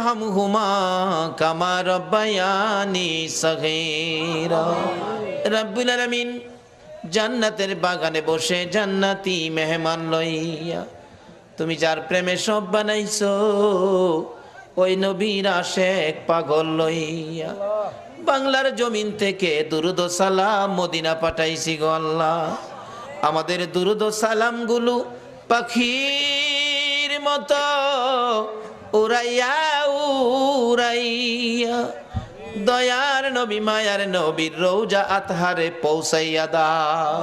ওয়ারহামহুমা কামা রাব্বায়ানি সগীরা। রব্বুল আলামিন জান্নাতের বাগানে বসে জান্নাতি মেহমান লইয়া তুমি যার প্রেমে সব বানাইছো ওই নবীর আশেক পাগল লইয়া বাংলার জমিন থেকে দুরুদ ও সালাম মদিনা পাঠাইছি গো আল্লাহ। আমাদের দুরুদ ও সালাম গুলো পাখির মতো উড়াইয়া উড়াইয়া দয়ার নবী মায়ার নবীর রওজা আতহারে পৌঁছাইয়া দাও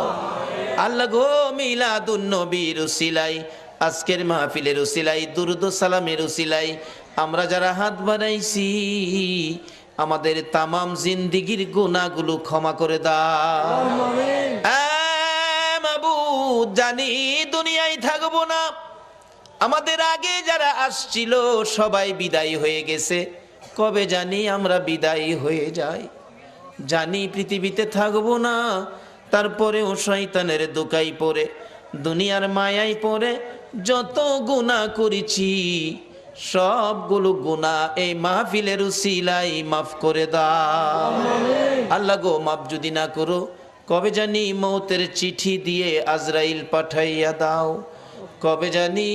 আল্লাহ গো। মিলাদুন নবীর উসিলাই আজকের মাহফিলের উসিলাই দুরুদ ও সালামের উসিলাই আমরা যারা হাত বাড়াইছি আমাদের তামাম জিন্দিগির গুনাহগুলো ক্ষমা করে দাও। মাবুদ জানি দুনিয়ায় থাকবো না, আমাদের আগে যারা আসছিল সবাই বিদায় হয়ে গেছে, কবে জানি আমরা বিদায় হয়ে যাই। জানি পৃথিবীতে থাকবো না, তারপরেও শয়তানের দোকাই পড়ে দুনিয়ার মায়ায় পড়ে যত গুনাহ করেছি সবগুলো গুনাহ এই মাহফিলের উসিলাই মাফ করে দাও আল্লাহ গো। মাফ যদি না করো কবে জানি মৌতের চিঠি দিয়ে আজরাইল পাঠাইয়া দাও, কবে জানি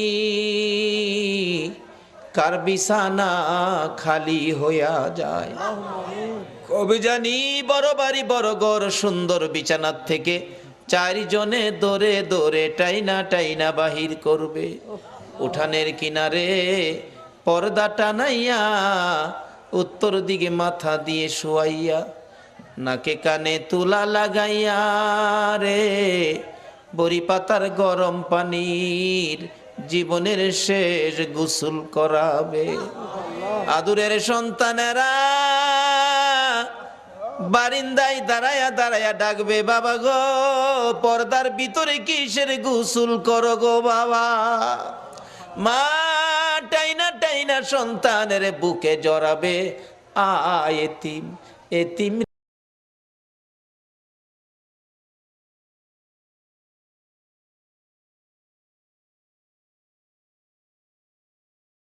কার বিছানা খালি হইয়া যায়, কবে জানি বড় বাড়ি বড় ঘর সুন্দর বিছানার থেকে চারজনে দৌড়ে দৌড়ে টাইনা টাইনা বাহির করবে। উঠানের কিনারে পর্দা টানাইয়া উত্তর দিকে মাথা দিয়ে শোয়াইয়া নাকে কানে তুলা লাগাইয়া রে বড়ি পাতার গরম পানির জীবনের শেষ গোসল করাবে। আদুরের সন্তানেরা বারিন্দায় দাঁড়ায়া দাঁড়ায়া ডাকবে, বাবা গো পর্দার ভিতরে কিসের গোসল করো গো বাবা। মা টাইনা টাইনা সন্তানের বুকে জড়াবে, আ এতিম এতিম